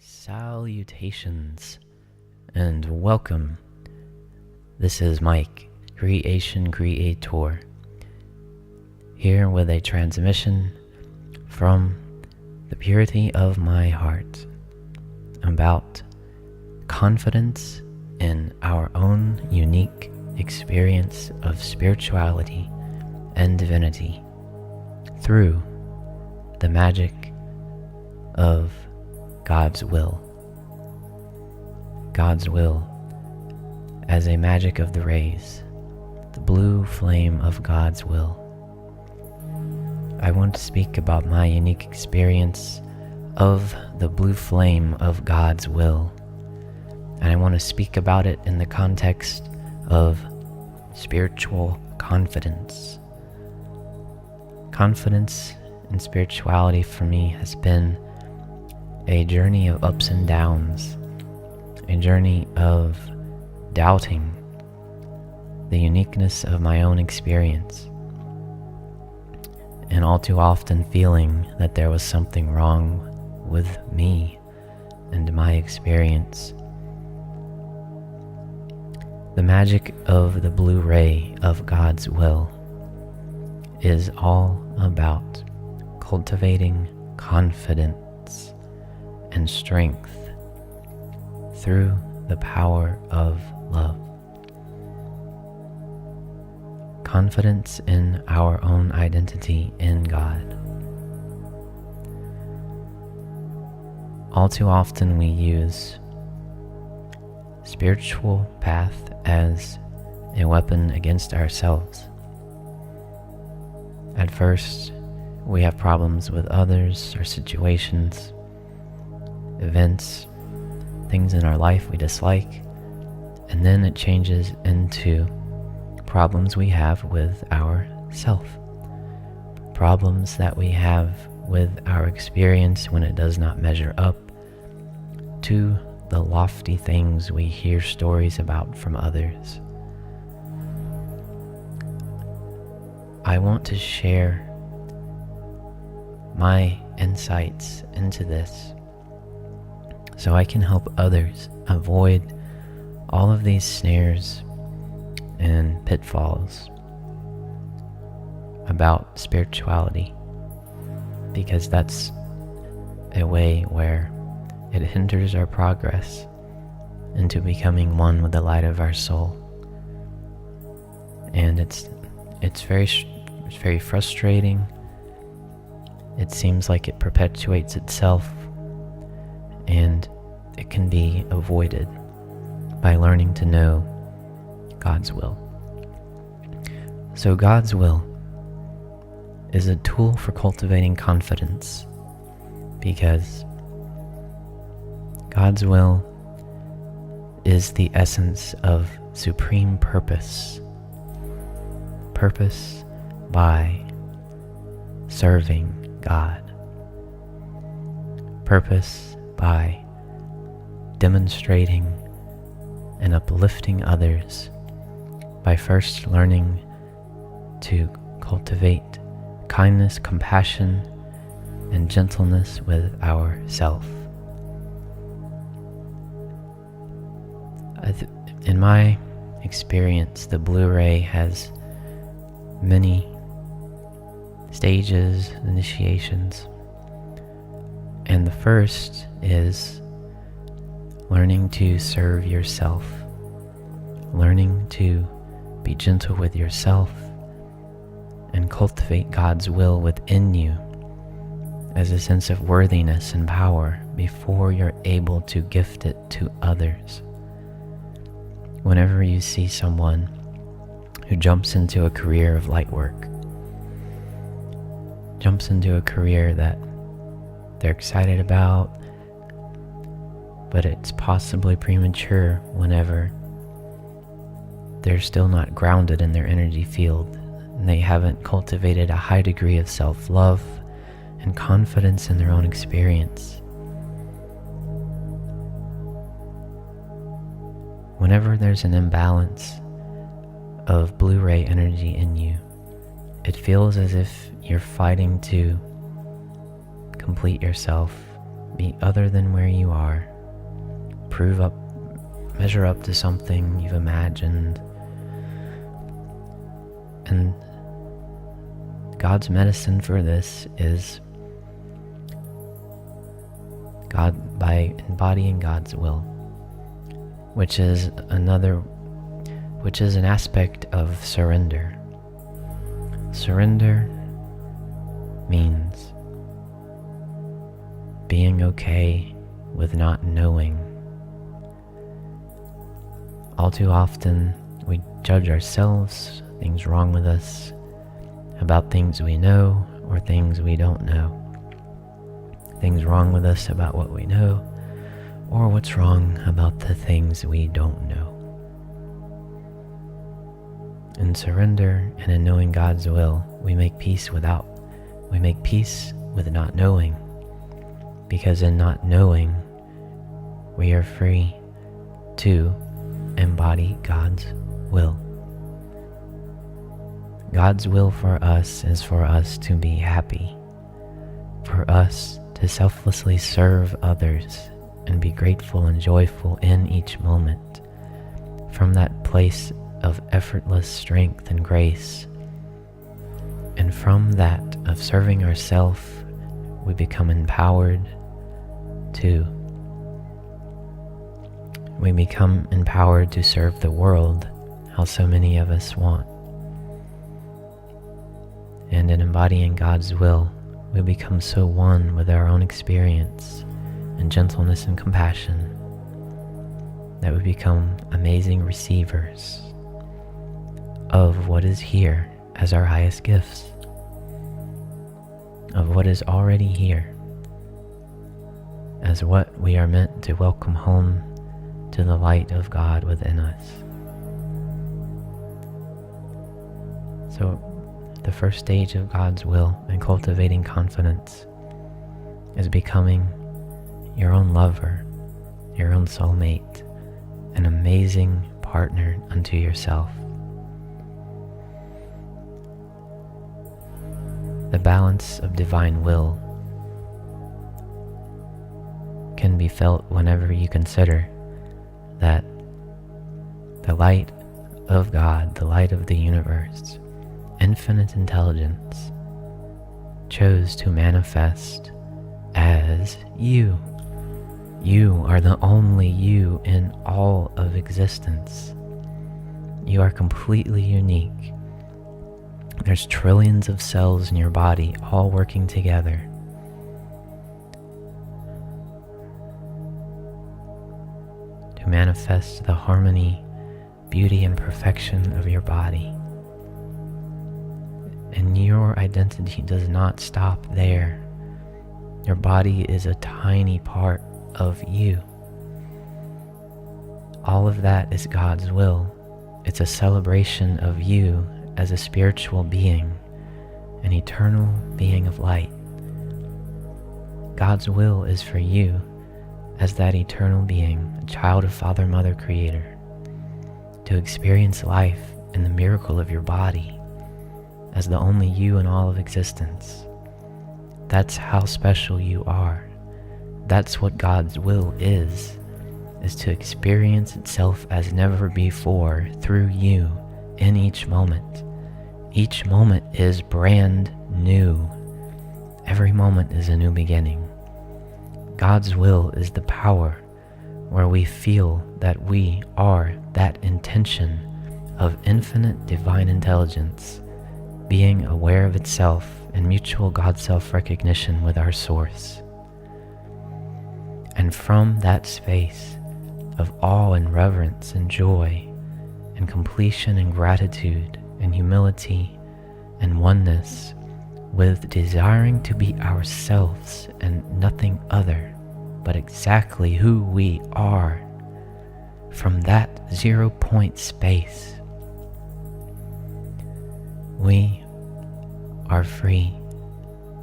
Salutations and welcome. This is Mike, Creation Creator, here with a transmission from the purity of my heart about confidence in our own unique experience of spirituality and divinity through the magic of God's will. God's will as a magic of the rays, the blue flame of God's will. I want to speak about my unique experience of the blue flame of God's will, and I want to speak about it in the context of spiritual confidence. Confidence in spirituality for me has been a journey of ups and downs, a journey of doubting the uniqueness of my own experience, and all too often feeling that there was something wrong with me and my experience. The magic of the blue ray of God's will is all about cultivating confidence and strength through the power of love. Confidence in our own identity in God. All too often we use spiritual path as a weapon against ourselves. At first, we have problems with others or situations, events, things in our life we dislike, and then it changes into problems we have with ourself. Problems that we have with our experience when it does not measure up to the lofty things we hear stories about from others. I want to share my insights into this so I can help others avoid all of these snares and pitfalls about spirituality, because that's a way where it hinders our progress into becoming one with the light of our soul. And it's very frustrating. It seems like it perpetuates itself, and it can be avoided by learning to know God's will. So God's will is a tool for cultivating confidence, because God's will is the essence of supreme purpose. Purpose by serving God. Purpose by demonstrating and uplifting others by first learning to cultivate kindness, compassion, and gentleness with ourself. In my experience, the blue ray has many stages, initiations, and the first is learning to serve yourself, learning to be gentle with yourself, and cultivate God's will within you as a sense of worthiness and power before you're able to gift it to others. Whenever you see someone who jumps into a career of light work, jumps into a career that they're excited about, but it's possibly premature whenever they're still not grounded in their energy field, and they haven't cultivated a high degree of self-love and confidence in their own experience. Whenever there's an imbalance of blue ray energy in you, it feels as if you're fighting to complete yourself be other than where you are. Measure up to something you've imagined. And God's medicine for this is God, by embodying God's will, which is an aspect of surrender. Surrender means being okay with not knowing. All too often, we judge ourselves, things wrong with us, about things we know or things we don't know. Things wrong with us about what we know, or what's wrong about the things we don't know. In surrender and in knowing God's will, we make peace with not knowing, because in not knowing, we are free to embody God's will. God's will for us is for us to be happy, for us to selflessly serve others and be grateful and joyful in each moment, from that place of effortless strength and grace. And from that of serving ourselves, we become empowered to serve the world, how so many of us want. And in embodying God's will, we become so one with our own experience and gentleness and compassion that we become amazing receivers of what is here as our highest gifts, of what is already here as what we are meant to welcome home to the light of God within us. So the first stage of God's will in cultivating confidence is becoming your own lover, your own soulmate, an amazing partner unto yourself. The balance of divine will can be felt whenever you consider that the light of God, the light of the universe, infinite intelligence, chose to manifest as you. You are the only you in all of existence. You are completely unique. There's trillions of cells in your body all working together to manifest the harmony, beauty, and perfection of your body. And your identity does not stop there. Your body is a tiny part of you. All of that is God's will. It's a celebration of you as a spiritual being, an eternal being of light. God's will is for you as that eternal being, a child of Father, Mother, Creator, to experience life in the miracle of your body as the only you in all of existence. That's how special you are. That's what God's will is to experience itself as never before through you in each moment. Each moment is brand new. Every moment is a new beginning. God's will is the power where we feel that we are that intention of infinite divine intelligence, being aware of itself in mutual God-self recognition with our source. And from that space of awe and reverence and joy and completion and gratitude and humility and oneness, with desiring to be ourselves and nothing other but exactly who we are, from that 0 point space, we are free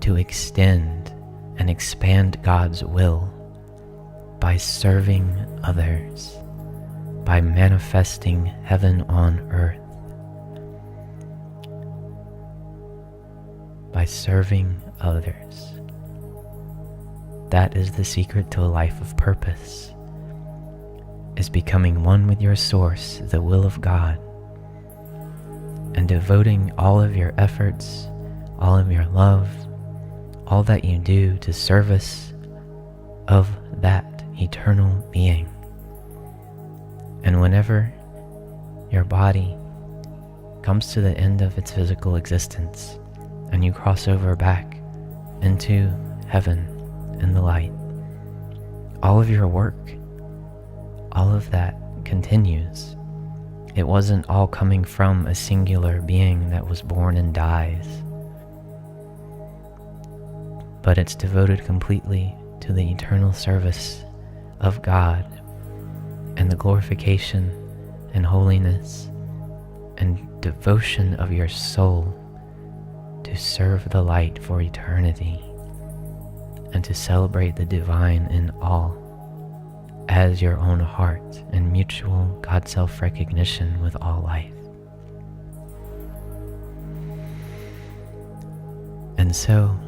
to extend and expand God's will by serving others, by manifesting heaven on earth, by serving others. that is the secret to a life of purpose, is becoming one with your source, the will of God, and devoting all of your efforts, all of your love, all that you do to service of that eternal being. And whenever your body comes to the end of its physical existence and you cross over back into heaven in the light, all of your work, all of that continues. It wasn't all coming from a singular being that was born and dies, but it's devoted completely to the eternal service of God and the glorification and holiness and devotion of your soul to serve the light for eternity and to celebrate the divine in all as your own heart in mutual God self-recognition with all life. And so,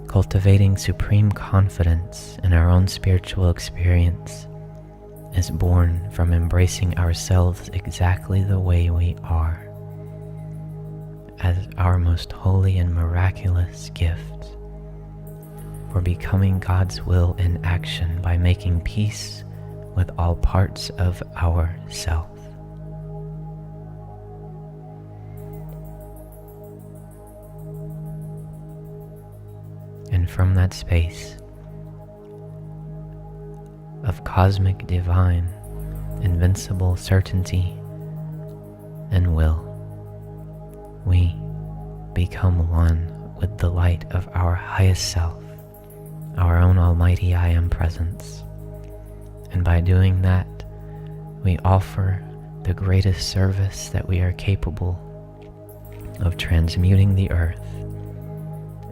cultivating supreme confidence in our own spiritual experience is born from embracing ourselves exactly the way we are, as our most holy and miraculous gift for becoming God's will in action by making peace with all parts of ourself. And from that space of cosmic, divine, invincible certainty and will, we become one with the light of our highest self, our own almighty I Am presence. And by doing that, we offer the greatest service that we are capable of transmuting the earth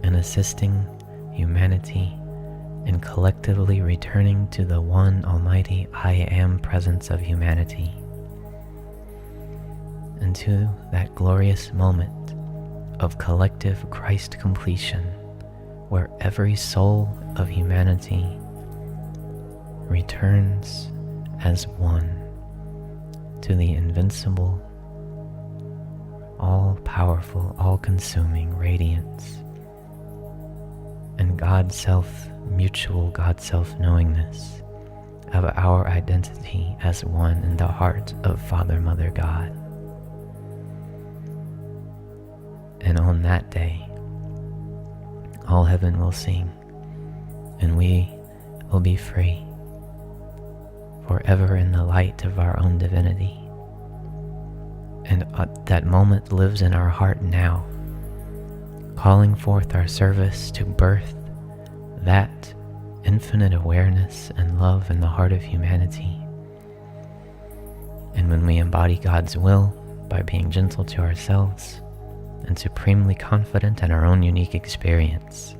and assisting humanity in collectively returning to the one almighty I Am presence of humanity, and to that glorious moment of collective Christ completion, where every soul of humanity returns as one to the invincible, all-powerful, all-consuming radiance and mutual God self-knowingness of our identity as one in the heart of Father, Mother, God. And on that day, all heaven will sing, and we will be free, forever in the light of our own divinity. And that moment lives in our heart now, calling forth our service to birth that infinite awareness and love in the heart of humanity. And when we embody God's will by being gentle to ourselves and supremely confident in our own unique experience,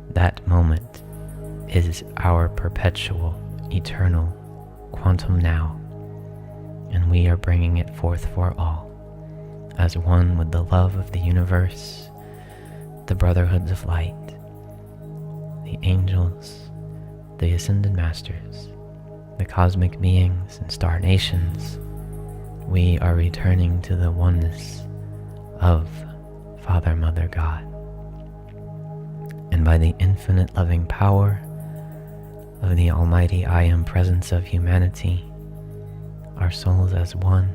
that moment is our perpetual, eternal, quantum now, and we are bringing it forth for all, as one with the love of the universe, the brotherhoods of light, the angels, the ascended masters, the cosmic beings and star nations. We are returning to the oneness of Father, Mother, God. And by the infinite loving power of the almighty I Am presence of humanity, our souls as one,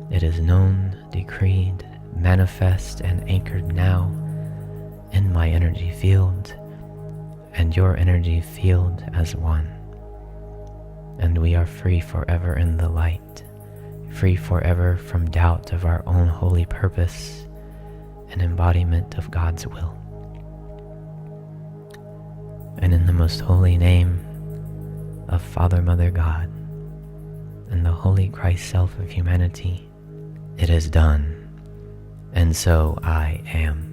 it is known, decreed, manifest, and anchored now in my energy field and your energy field as one. And we are free forever in the light, free forever from doubt of our own holy purpose and embodiment of God's will. And in the most holy name of Father, Mother, God, and the holy Christ self of humanity, it is done, and so I am.